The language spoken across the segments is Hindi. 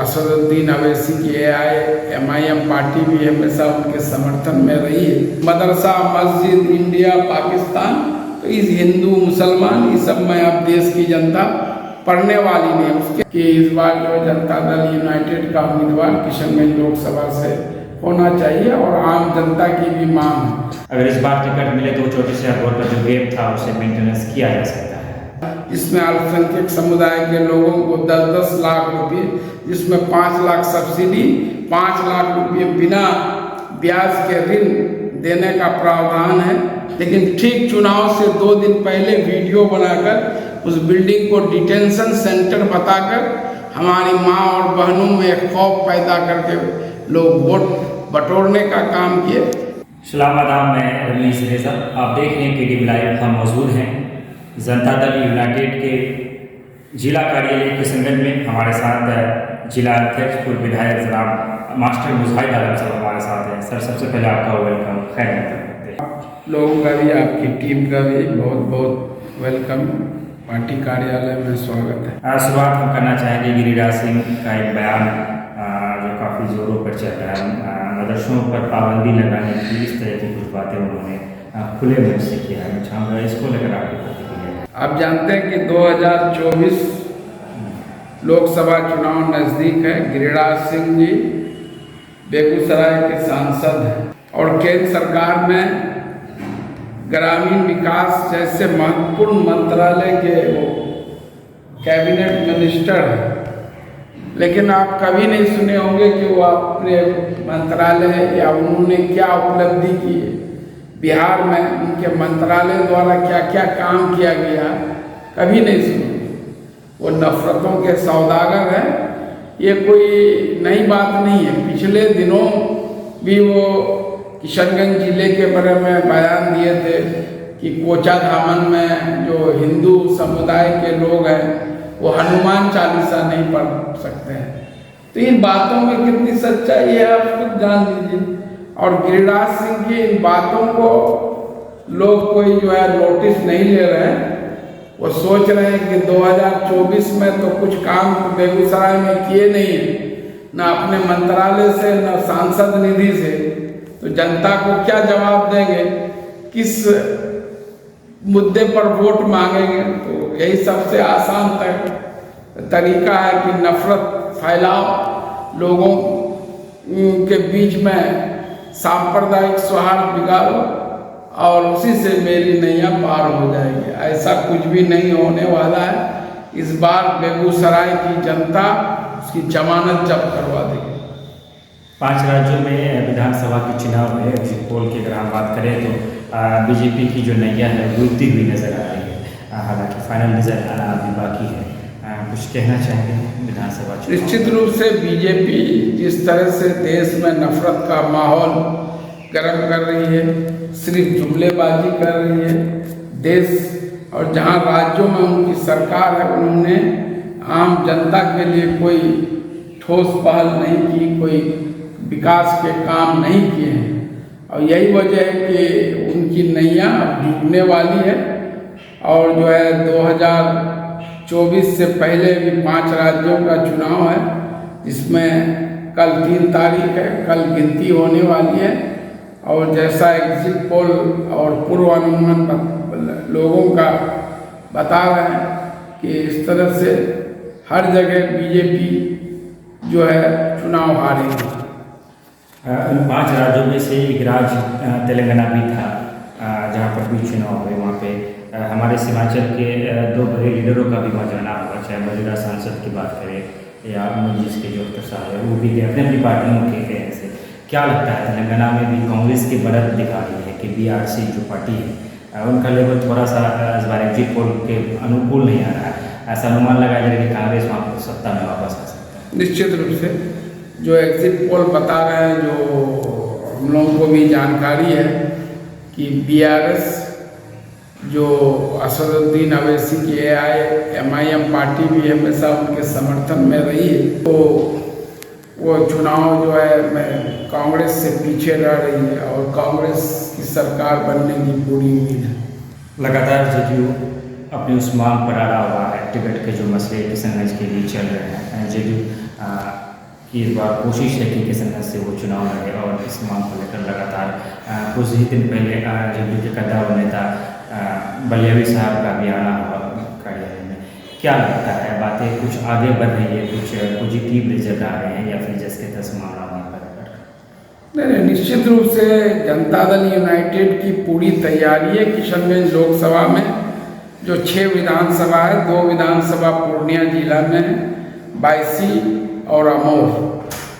असदुद्दीन अवैसी की MIM पार्टी भी हमेशा उनके समर्थन में रही है। मदरसा मस्जिद इंडिया पाकिस्तान, तो इस हिंदू मुसलमान इस सब में अब देश की जनता पढ़ने वाली नहीं उसके कि इस बार जो जनता दल यूनाइटेड का उम्मीदवार किशनगंज लोकसभा से होना चाहिए और आम जनता की भी मांग है। अगर इस बार टिकट मिले तो 34,000 वोट का जो गैप था उसे मेंटेनेंस किया जा सकता है। इसमें अल्पसंख्यक समुदाय के लोगों को 10-10 लाख रुपए, जिसमें 5 लाख सब्सिडी, 5 लाख रुपए बिना ब्याज के ऋण देने का प्रावधान है। लेकिन ठीक चुनाव से 2 दिन पहले वीडियो बनाकर उस बिल्डिंग को डिटेंशन सेंटर बताकर हमारी माँ और बहनों में खौफ पैदा करके लोग वोट बटोरने का काम किए। सलाम आदाब, मैं रमीज रेजा, आप देख रहे हैं KDV लाइव। हम मौजूद हैं जनता दल यूनाइटेड के जिला कार्यालय किशनगंज में। हमारे साथ जिला अध्यक्ष पूर्व विधायक जनाब मास्टर मुजाहिद आलम साहब हमारे साथ हैं। सर, सबसे पहले आपका वेलकम, खैर करते हैं। आप लोगों का भी, आपकी टीम का भी बहुत बहुत वेलकम, पार्टी कार्यालय में स्वागत है। शुरुआत हम करना चाहेंगे गिरिराज सिंह का एक बयान जो काफ़ी जोरों पर चल रहा है। मदरसों पर पाबंदी लगाने की इस तरह की कुछ बातें उन्होंने खुले मुंह से किया है। मैं चाहूँगा इसको लेकर आपकी प्रतिक्रिया। आप जानते हैं कि 2024 लोकसभा चुनाव नज़दीक है। गिरिराज सिंह जी बेगूसराय के सांसद हैं और केंद्र सरकार में ग्रामीण विकास जैसे महत्वपूर्ण मंत्रालय के वो कैबिनेट मिनिस्टर हैं। लेकिन आप कभी नहीं सुने होंगे कि वो अपने मंत्रालय या उन्होंने क्या उपलब्धि की है, बिहार में उनके मंत्रालय द्वारा क्या क्या काम किया गया, कभी नहीं सुने। वो नफरतों के सौदागर हैं। ये कोई नई बात नहीं है। पिछले दिनों भी वो किशनगंज जिले के बारे में बयान दिए थे कि कोचा धामन में जो हिंदू समुदाय के लोग हैं वो हनुमान चालीसा नहीं पढ़ सकते हैं। तो इन बातों में कितनी सच्चाई है आप खुद जान लीजिए। और गिरिराज सिंह की इन बातों को लोग कोई जो है नोटिस नहीं ले रहे हैं। वो सोच रहे हैं कि 2024 में तो कुछ काम बेगूसराय में किए नहीं, न अपने मंत्रालय से न सांसद निधि से, तो जनता को क्या जवाब देंगे, किस मुद्दे पर वोट मांगेंगे। तो यही सबसे आसान तरीका है कि नफरत फैलाओ, लोगों के बीच में सांप्रदायिक सौहार्द बिगाड़ो और उसी से मेरी नैया पार हो जाएगी। ऐसा कुछ भी नहीं होने वाला है। इस बार बेगूसराय की जनता उसकी जमानत जब्त करवा देगी। 5 राज्यों में विधानसभा के चुनाव में एग्जिट पोल की अगर हम बात करें तो बीजेपी की जो नैया है डूबती हुई नजर आ रही है। हालांकि फाइनल रिजल्ट आना अभी बाकी है। कुछ कहना चाहेंगे विधानसभा चुनाव? निश्चित रूप से बीजेपी जिस तरह से देश में नफरत का माहौल गर्म कर रही है, सिर्फ जुमलेबाजी कर रही है देश, और जहां राज्यों में उनकी सरकार है उन्होंने आम जनता के लिए कोई ठोस पहल नहीं की, कोई विकास के काम नहीं किए हैं। और यही वजह है कि उनकी नैया डूबने वाली है। और जो है 2024 से पहले भी 5 राज्यों का चुनाव है, जिसमें कल 3 तारीख है, कल गिनती होने वाली है। और जैसा एग्जिट पोल और पूर्वानुमान लोगों का बता रहे हैं कि इस तरह से हर जगह बीजेपी जो है चुनाव हारेगी। इन 5 राज्यों में से एक राज्य तेलंगाना भी था जहाँ पर भी चुनाव हुए। वहाँ पे हमारे सीमांचल के 2 बड़े लीडरों का भी मौजूदा हुआ, चाहे मौजूदा सांसद की बात करें या जिसके जो साहब है वो भी अपनी अपनी पार्टियों के कहने से। क्या लगता है तेलंगाना में भी कांग्रेस की बढ़त दिखा रही है कि BRC जो पार्टी है उनका लेवल थोड़ा सा इस बार एग्जिट पोल के अनुकूल नहीं आ रहा है। ऐसा अनुमान लगाया जाए कि कांग्रेस वहाँ पर सत्ता में वापस आ सकता है? निश्चित रूप से जो एग्जिट पोल बता रहे हैं, जो हम लोगों को भी जानकारी है कि BRS जो असदुद्दीन अवैसी की MIM पार्टी भी हमेशा उनके समर्थन में रही है, तो वो चुनाव जो है कांग्रेस से पीछे रह रही है और कांग्रेस की सरकार बनने की पूरी उम्मीद है। लगातार JDU अपनी उस मांग पर अड़ा हुआ है। टिकट के जो मसले किशनगंज के लिए चल रहे हैं, JDU कि इस बार कोशिश है कि किशनगंज से वो चुनाव लड़े और इस मांग को लेकर लगातार कुछ ही दिन पहले जेडीयू के कद्दावर नेता बलियावी साहब का भी आना हुआ कार्यालय में। क्या लगता है, बातें कुछ आगे बढ़ रही है, कुछ पॉजिटिव रिजल्ट आ रहे हैं या फिर जैसे के तस मामला वहीं पर? नहीं, निश्चित रूप से जनता दल यूनाइटेड की पूरी तैयारी है। किशनगंज लोकसभा में जो 6 विधानसभा है, 2 विधानसभा पूर्णिया जिला में है, बायसी और अमोह,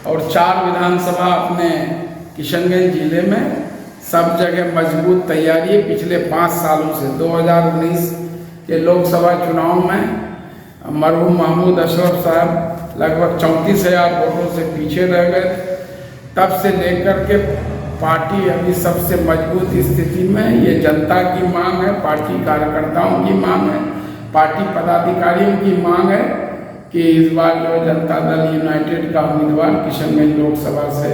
और 4 विधानसभा अपने किशनगंज जिले में। सब जगह मजबूत तैयारी है। पिछले 5 सालों से 2019 के लोकसभा चुनाव में मरहूम महमूद अशरफ साहब लगभग 34,000 वोटों से पीछे रह गए। तब से लेकर के पार्टी अभी सबसे मजबूत स्थिति में। ये जनता की मांग है, पार्टी कार्यकर्ताओं की मांग है, पार्टी पदाधिकारियों की मांग है कि इस बार जो जनता दल यूनाइटेड का उम्मीदवार किशनगंज लोकसभा से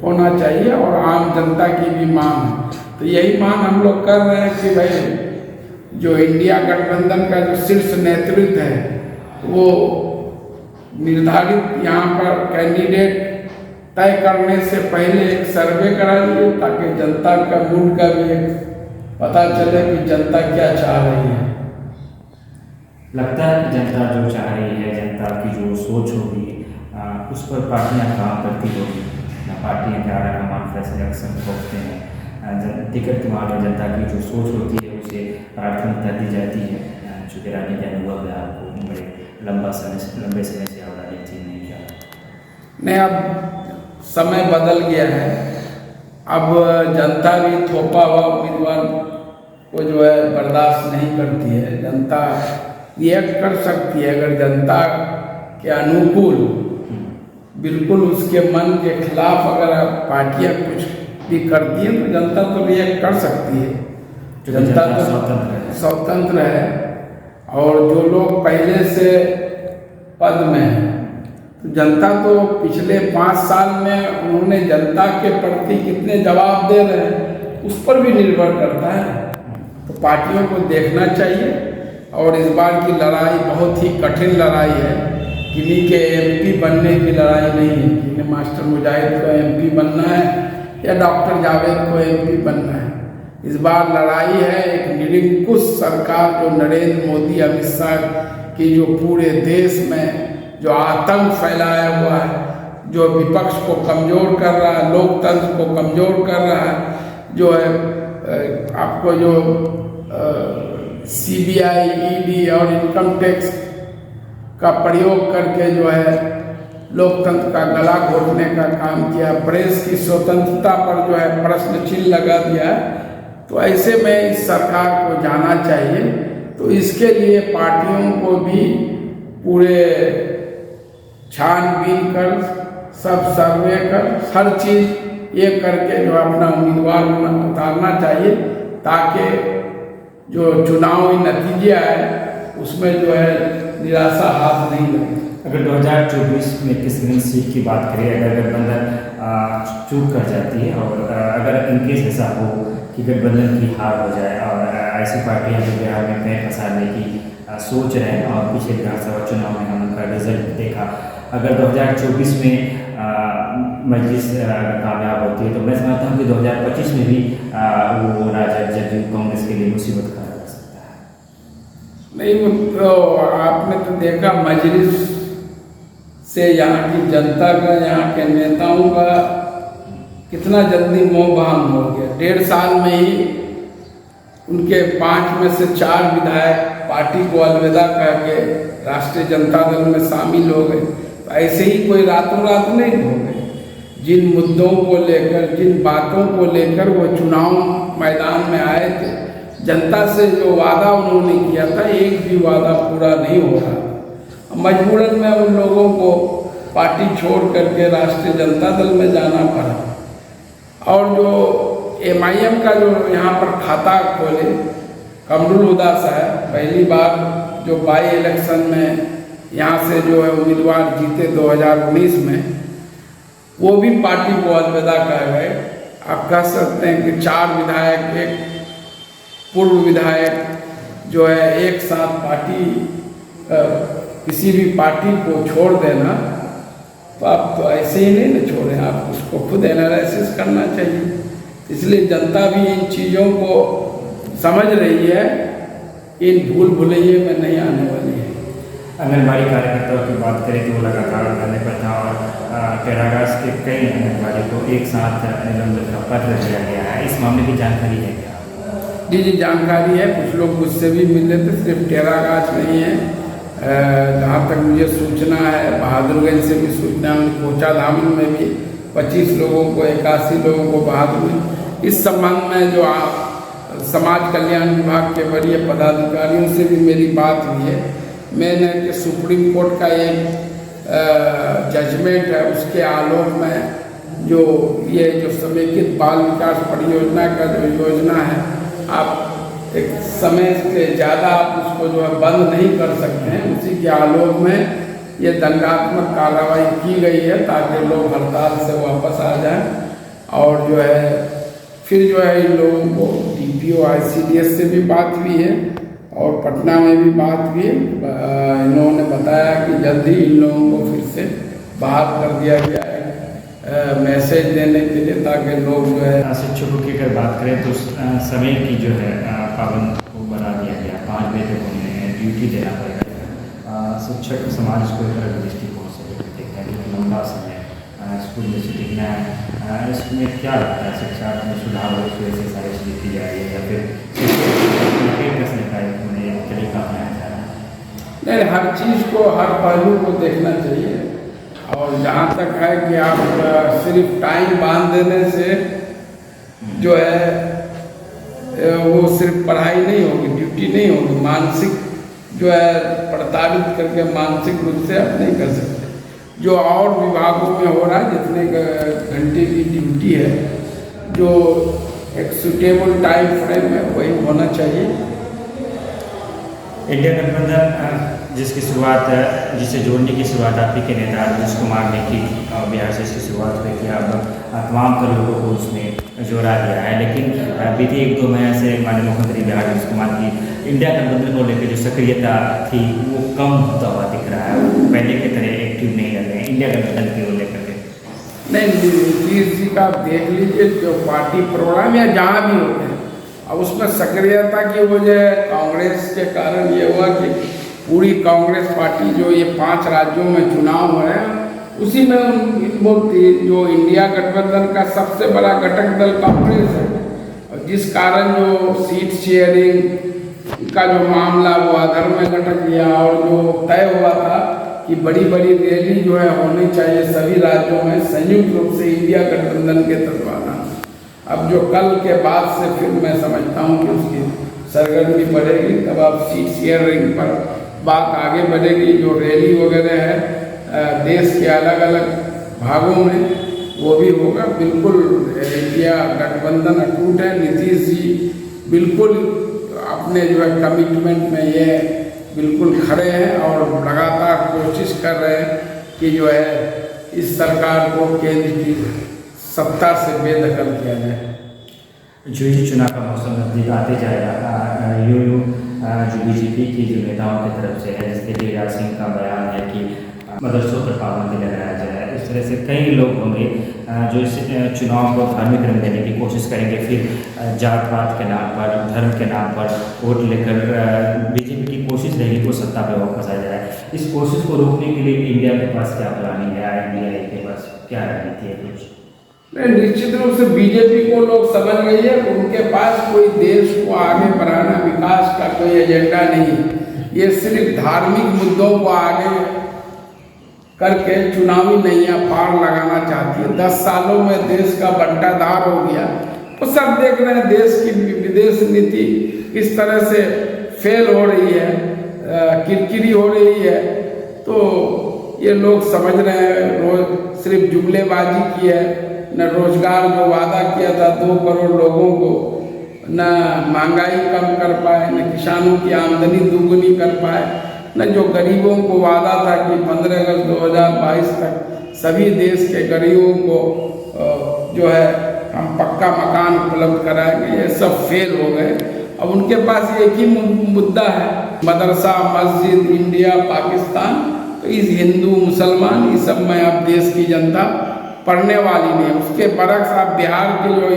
होना चाहिए, और आम जनता की भी मांग है। तो यही मांग हम लोग कर रहे हैं कि भाई जो इंडिया गठबंधन का जो शीर्ष नेतृत्व है वो निर्धारित यहाँ पर कैंडिडेट तय करने से पहले एक सर्वे करा दीजिए, ताकि जनता का मूड का भी एक पता चले कि जनता क्या चाह रही है। लगता है कि जनता जो चाह रही है, जनता की जो सोच होगी उस पर पार्टियां काम करती होगी। पार्टियां क्या रकमान फैसले अक्सर पहुँचते हैं, टिकट के मामले में जनता की जो सोच होती है उसे प्राथमिकता दी जाती है। चूँकि रानी के अनुभव है, आपको बड़े लंबे समय से आप राजनीति नहीं किया। नहीं, अब समय बदल गया है। अब जनता भी थोपा हुआ उम्मीदवार को जो है बर्दाश्त नहीं करती है। जनता रिएक्ट कर सकती है। अगर जनता के अनुकूल, बिल्कुल उसके मन के खिलाफ अगर पार्टियां कुछ भी करती है तो जनता तो रिएक्ट कर सकती है। जनता तो स्वतंत्र है। और जो लोग पहले से पद में हैं, तो जनता तो पिछले 5 साल में उन्होंने जनता के प्रति कितने जवाब दे रहे हैं उस पर भी निर्भर करता है। तो पार्टियों को देखना चाहिए। और इस बार की लड़ाई बहुत ही कठिन लड़ाई है। किन्हीं के एमपी बनने की लड़ाई नहीं है। किन्हीं मास्टर मुजाहिद को एमपी बनना है या डॉक्टर जावेद को एमपी बनना है। इस बार लड़ाई है एक निरंकुश सरकार जो नरेंद्र मोदी, अमित शाह की जो पूरे देश में जो आतंक फैलाया हुआ है, जो विपक्ष को कमज़ोर कर रहा है, लोकतंत्र को कमज़ोर कर रहा है, जो है आपको जो सीबीआई, ईडी और इनकम टैक्स का प्रयोग करके जो है लोकतंत्र का गला घोटने का काम किया, प्रेस की स्वतंत्रता पर जो है प्रश्न चिन्ह लगा दिया। तो ऐसे में इस सरकार को जाना चाहिए। तो इसके लिए पार्टियों को भी पूरे छानबीन कर, सब सर्वे कर, हर चीज़ ये करके जो अपना उम्मीदवार उतारना चाहिए, ताकि जो चुनावी नतीजे आए उसमें जो है निराशा हाथ नहीं लगे। अगर 2024 में किशनगंज सीट की बात करें, अगर गठबंधन चूक कर जाती है और अगर इनकेस ऐसा हो कि गठबंधन की हार हो जाए और ऐसी पार्टियां जो बिहार में पैर पसारने की सोच रहे हैं, और पिछले विधानसभा चुनाव में हम उनका रिजल्ट देखा, अगर 2024 में मजलिस कामयाब होती है तो मैं समझता हूँ कि 2025 में भी वो राजद जदयू कांग्रेस के लिए मुसीबत खड़ा कर सकता है। नहीं, तो आपने तो देखा मजलिस से यहाँ की जनता का, यहाँ के नेताओं का कितना जल्दी मोह भंग हो गया। 1.5 साल में ही उनके 5 में से 4 विधायक पार्टी को अलविदा कह के राष्ट्रीय जनता दल में शामिल हो गए। तो ऐसे ही कोई रातों रात नहीं हो गए। जिन मुद्दों को लेकर, जिन बातों को लेकर वो चुनाव मैदान में आए थे, जनता से जो वादा उन्होंने किया था, एक भी वादा पूरा नहीं हो रहा। मजबूरन में उन लोगों को पार्टी छोड़ करके राष्ट्रीय जनता दल में जाना पड़ा। और जो MIM का जो यहाँ पर खाता खोले कमरुल हुदा साहब, पहली बार जो बाई इलेक्शन में यहाँ से जो है उम्मीदवार जीते 2019 में, वो भी पार्टी को अलविदा कह गए। आप कह सकते हैं कि 4 विधायक, एक पूर्व विधायक जो है एक साथ पार्टी किसी भी पार्टी को छोड़ देना, तो आप तो ऐसे ही नहीं ना छोड़ें, आप उसको खुद एनालिसिस करना चाहिए। इसलिए जनता भी इन चीज़ों को समझ रही है, इन भूल भुलैये में नहीं आने वाली है। आंगनबाड़ी कार्यकर्ताओं की बात करें तो वो लगातार धरने पर था और कैरागास के कई आंगनबाड़ी को एक साथ निलंबित का पत्र दिया गया है। इस मामले की जानकारी है क्या? जी जानकारी है, कुछ लोग मुझसे भी मिले थे, सिर्फ टेरागाछ नहीं है। जहाँ तक मुझे सूचना है, बहादुरगंज से भी सूचना है, कोचा धामन में भी 25 लोगों को, 81 लोगों को बहादुर। इस संबंध में जो समाज कल्याण विभाग के वरीय पदाधिकारियों से भी मेरी बात हुई है। मैंने कि सुप्रीम कोर्ट का एक जजमेंट है, उसके आलोक में जो ये जो समेकित बाल विकास परियोजना का जो योजना है, आप एक समय से ज़्यादा आप उसको जो है बंद नहीं कर सकते हैं। उसी के आलोक में ये दंडात्मक कार्रवाई की गई है ताकि लोग हड़ताल से वापस आ जाएं। और जो है फिर जो है इन लोगों को DPO ICDS से भी बात हुई है और पटना में भी बात हुई है। इन्होंने बताया कि जल्द ही इन लोगों को फिर से बाहर कर दिया गया है मैसेज देने के लिए, ताकि लोग जो है शिक्षकों की अगर बात करें तो समय की जो है पाबंद को बना दिया गया, 5 बजे तक उन्हें ड्यूटी देना पड़ेगा। शिक्षक समाज को एक अलग दृष्टिकोण से देखते हैं, जो लंबा समय स्कूल में से टिकना है। इसमें क्या लगता है, शिक्षा में सुधार हो, इस वजह से सारी चीज़ें की जा रही है या फिर कसने का उन्हें तरीका अपनाया जा रहा है? नहीं, हर चीज़ को, हर पहलू को देखना चाहिए। और जहाँ तक है कि आप सिर्फ टाइम बांध देने से जो है वो सिर्फ पढ़ाई नहीं होगी, ड्यूटी नहीं होगी, मानसिक जो है प्रताड़ित करके मानसिक रूप से आप नहीं कर सकते। जो और विभागों में हो रहा है, जितने घंटे की ड्यूटी है, जो एक सुटेबल टाइम फ्रेम है, वही होना चाहिए। इंडिया गठबंधन जिसकी शुरुआत, जिसे जोड़ने की शुरुआत आप के नेता नीतीश कुमार ने की, बिहार से इसकी शुरुआत हुई थी। अब तमाम कर लोगों को उसमें जोड़ा गया है, लेकिन बीते 1-2 महीने से माननीय मुख्यमंत्री बिहार नीतीश कुमार की इंडिया गठबंधन को लेकर जो सक्रियता थी वो कम होता हुआ दिख रहा है। वो पहले की तरह एक्टिव नहीं लग रहे हैं इंडिया गठबंधन को लेकर के। नहीं, नीतीश जी का आप देख लीजिए, जो पार्टी प्रोग्राम या जहाँ भी होते हैं, अब उसमें सक्रियता की वजह कांग्रेस के कारण ये हुआ कि पूरी कांग्रेस पार्टी जो ये 5 राज्यों में चुनाव हो रहे हैं, उसी में जो इंडिया गठबंधन का सबसे बड़ा घटक दल कांग्रेस है। और जिस कारण जो सीट शेयरिंग का जो मामला वो अधर में लटक गया, और जो तय हुआ था कि बड़ी बड़ी रैली जो है होनी चाहिए सभी राज्यों में संयुक्त रूप से इंडिया गठबंधन के तत्वाधान। अब जो कल के बाद से फिर मैं समझता हूँ कि उसकी सरगर्मी बढ़ेगी, तब आप सीट शेयरिंग पर बात आगे बढ़ेगी। जो रैली वगैरह है देश के अलग अलग भागों में, वो भी होगा। बिल्कुल इंडिया गठबंधन अटूट है। नीतीश जी बिल्कुल अपने जो है कमिटमेंट में ये बिल्कुल खड़े हैं और लगातार कोशिश कर रहे हैं कि जो है इस सरकार को केंद्र की सत्ता से बेदखल किया जाए। जो ही चुनाव का मौसम नजदीक आते जाएगा, यूं जो बीजेपी की जो नेताओं की तरफ से है, जैसे गिरिराज सिंह का बयान है कि मदरसों पर पाबंदी लगाया जाए, इस तरह से कई लोग होंगे जो इस चुनाव को धार्मिक रंग देने की कोशिश करेंगे, फिर जात पात के नाम पर, धर्म के नाम पर वोट लेकर बीजेपी की कोशिश रहेगी को सत्ता पर वापस आ जाए। इस कोशिश को रोकने के लिए इंडिया के पास क्या प्लानिंग है, INDI के पास क्या रणनीति है कुछ? निश्चित रूप से बीजेपी को लोग समझ गई है, उनके पास कोई देश को आगे बढ़ाना, विकास का कोई एजेंडा नहीं। ये सिर्फ धार्मिक मुद्दों को आगे करके चुनावी नैया पार लगाना चाहती है। 10 सालों में देश का बंटाधार हो गया, तो सब देख रहे हैं देश की विदेश नीति किस तरह से फेल हो रही है, किरकिरी हो रही है। तो ये लोग समझ रहे हैं रोज सिर्फ जुमलेबाजी की है, न रोजगार जो वादा किया था 2 करोड़ लोगों को, न महंगाई कम कर पाए, न किसानों की आमदनी दुगुनी कर पाए, न जो गरीबों को वादा था कि 15 अगस्त 2022 तक सभी देश के गरीबों को जो है हम पक्का मकान उपलब्ध कराएंगे, ये सब फेल हो गए। अब उनके पास एक ही मुद्दा है, मदरसा, मस्जिद, इंडिया, पाकिस्तान, तो इस हिंदू मुसलमान इस सब में अब देश की जनता पढ़ने वाली नहीं। उसके बरक्स आप बिहार के जो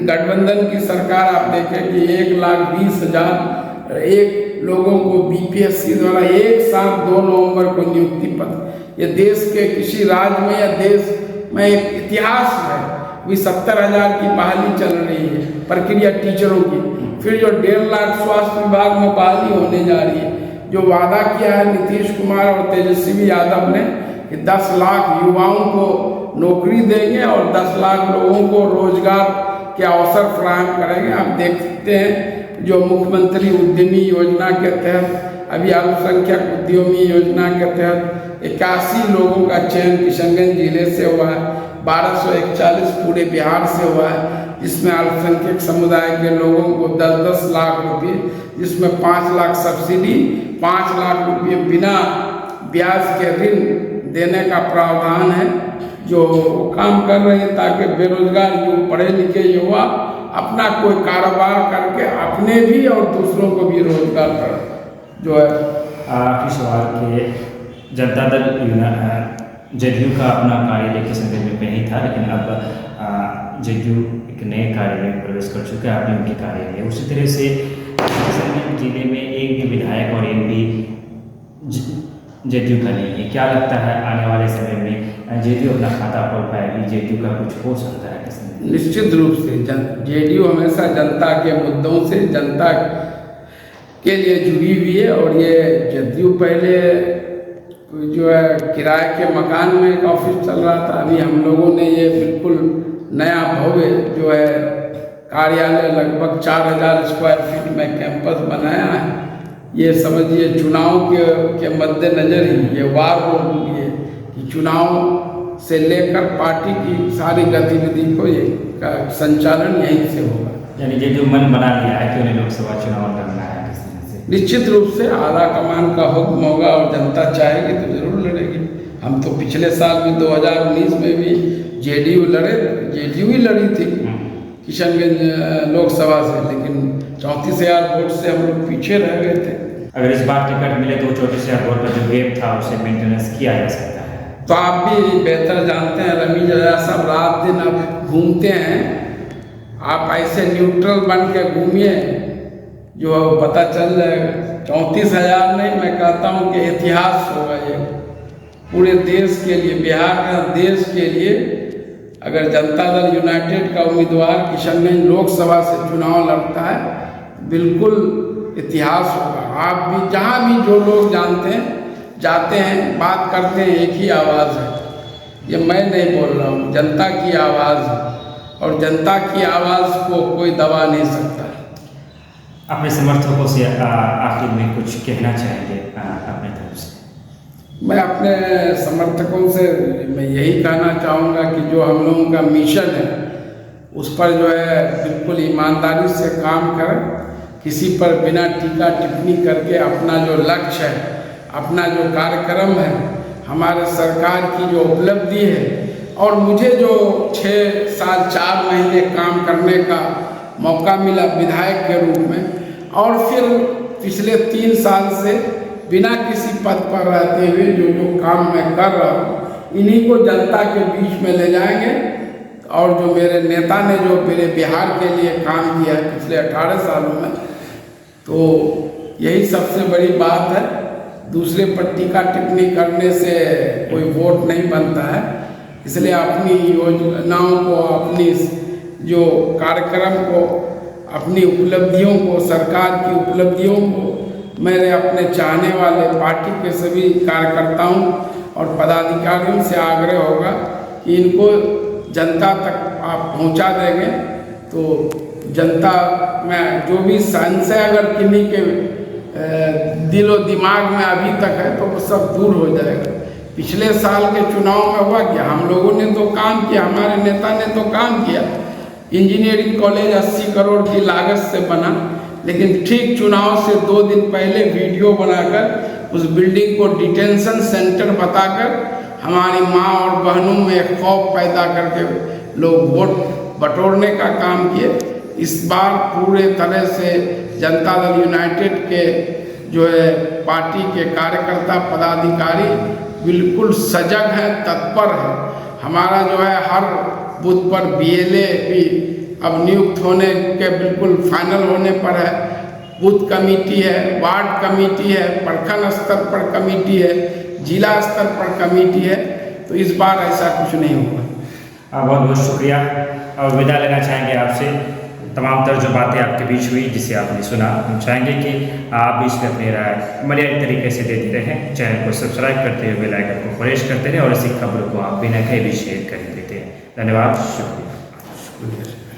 गठबंधन की सरकार आप देखें कि 1,20,000 एक लोगों को बीपीएससी द्वारा एक साथ 2 नवंबर को नियुक्ति पत्र, ये देश के किसी राज्य में या देश में एक इतिहास है। अभी 70,000 की बहाली चल रही है प्रक्रिया टीचरों की, फिर जो 1.5 लाख स्वास्थ्य विभाग में बहाली होने जा रही है। जो वादा किया है नीतीश कुमार और तेजस्वी यादव ने कि 10 लाख युवाओं को नौकरी देंगे और 10 लाख लोगों को रोजगार के अवसर फराहम करेंगे। आप देखते हैं जो मुख्यमंत्री उद्यमी योजना के तहत अभी अल्पसंख्यक उद्यमी योजना के तहत 81 लोगों का चयन किशनगंज जिले से हुआ है, 1241 पूरे बिहार से हुआ है, जिसमें अल्पसंख्यक समुदाय के लोगों को 10-10 लाख रुपये, जिसमें 5 लाख सब्सिडी, 5 लाख रुपये बिना ब्याज के ऋण देने का प्रावधान है। जो काम कर रहे हैं ताकि बेरोजगार युवा, पढ़े लिखे युवा अपना कोई कारोबार करके अपने भी और दूसरों को भी रोजगार कर जो है। आखिरी सवाल के जनता दल जेडीयू का अपना कार्यालय किशनगंज में नहीं था, लेकिन अब जेडीयू एक नए कार्यालय में प्रवेश कर चुका है, आपने उनके कार्यालय। उसी तरह से किशनगंज जिले में एक भी विधायक और एमपी जेडीयू का नहीं है। क्या लगता है आने वाले समय में जेडीयू अपना खाता खोल पाएगी, जेडीयू का कुछ हो सकता है किशनगंज? निश्चित रूप से जेडीयू हमेशा जनता के मुद्दों से जनता के लिए जुड़ी हुई है। और ये जेडीयू पहले जो है किराए के मकान में एक ऑफिस चल रहा था, अभी हम लोगों ने ये बिल्कुल नया भव्य जो है कार्यालय लगभग 4,000 स्क्वायर फीट में कैंपस बनाया है। ये समझिए चुनाव के मद्देनजर ही ये वार रूम है कि चुनाव से लेकर पार्टी की सारी गतिविधि को ये का संचालन यहीं से होगा। यानी जेडीयू मन बना लिया है कि उन्हें लोकसभा चुनाव लड़ना है किसी निश्चित रूप से आला कमान का हुक्म होगा और जनता चाहेगी तो जरूर लड़ेगी। हम तो पिछले साल भी 2019 में भी जेडीयू ही लड़ी थी किशनगंज लोकसभा से, लेकिन 34,000 वोट से हम लोग पीछे रह गए थे। अगर इस बार टिकट मिले तो 34,000 वोट का जो गैप था उसे मेंटेनेंस किया जा सकता है। तो आप भी बेहतर जानते हैं, रमीज रजा साहब रात दिन आप घूमते हैं, आप ऐसे न्यूट्रल बन के घूमिए जो पता चल जाएगा। 34,000 नहीं, मैं कहता हूँ कि इतिहास होगा ये पूरे देश के लिए, बिहार का देश के लिए। अगर जनता दल यूनाइटेड का उम्मीदवार किशनगंज लोकसभा से चुनाव लड़ता है, बिल्कुल इतिहास होगा। आप भी जहाँ भी जो लोग जानते हैं जाते हैं, बात करते हैं, एक ही आवाज़ है। ये मैं नहीं बोल रहा हूँ, जनता की आवाज़ है और जनता की आवाज़ को कोई दबा नहीं सकता। अपने समर्थकों से आखिर में कुछ कहना चाहेंगे अपने तरफ से? मैं अपने समर्थकों से मैं यही कहना चाहूँगा कि जो हम लोगों का मिशन है उस पर जो है बिल्कुल ईमानदारी से काम करें, किसी पर बिना टीका टिप्पणी करके अपना जो लक्ष्य है, अपना जो कार्यक्रम है, हमारे सरकार की जो उपलब्धि है और मुझे जो 6 साल 4 महीने काम करने का मौका मिला विधायक के रूप में, और फिर पिछले 3 साल से बिना किसी पद पर रहते हुए जो काम मैं कर रहा हूँ, इन्हीं को जनता के बीच में ले जाएंगे। और जो मेरे नेता ने जो मेरे बिहार के लिए काम किया है पिछले 18 सालों में, तो यही सबसे बड़ी बात है। दूसरे पर टीका टिप्पणी करने से कोई वोट नहीं बनता है, इसलिए अपनी योजनाओं को, अपनी जो कार्यक्रम को, अपनी उपलब्धियों को, सरकार की उपलब्धियों को मेरे अपने चाहने वाले पार्टी के सभी कार्यकर्ताओं और पदाधिकारियों से आग्रह होगा कि इनको जनता तक आप पहुंचा देंगे तो जनता में जो भी संशय अगर किन्हीं के दिलो दिमाग में अभी तक है तो वो सब दूर हो जाएगा। पिछले साल के चुनाव में हुआ क्या, हम लोगों ने तो काम किया, हमारे नेता ने तो काम किया। इंजीनियरिंग कॉलेज 80 करोड़ की लागत से बना, लेकिन ठीक चुनाव से 2 दिन पहले वीडियो बनाकर उस बिल्डिंग को डिटेंशन सेंटर बताकर हमारी माँ और बहनों में खौफ पैदा करके लोग वोट बटोरने का काम किए। इस बार पूरे तरह से जनता दल यूनाइटेड के जो है पार्टी के कार्यकर्ता पदाधिकारी बिल्कुल सजग है, तत्पर है। हमारा जो है हर बूथ पर BLA भी अब नियुक्त होने के बिल्कुल फाइनल होने पर है। बूथ कमेटी है, वार्ड कमेटी है, प्रखंड स्तर पर कमेटी है, जिला स्तर पर कमेटी है। तो इस बार ऐसा कुछ नहीं होगा। बहुत बहुत शुक्रिया और विदा लेना चाहेंगे आपसे। तमाम तर जो बातें आपके बीच हुई जिसे आपने सुना, हम चाहेंगे कि आप बीच में अपनी राय मर्यादित तरीके से देते रहें। चैनल को सब्सक्राइब करते हुए बेल आइकन को प्रेस करते रहें और ऐसी खबरों को आप बिना कहीं भी शेयर कर देते हैं। धन्यवाद, शुक्रिया।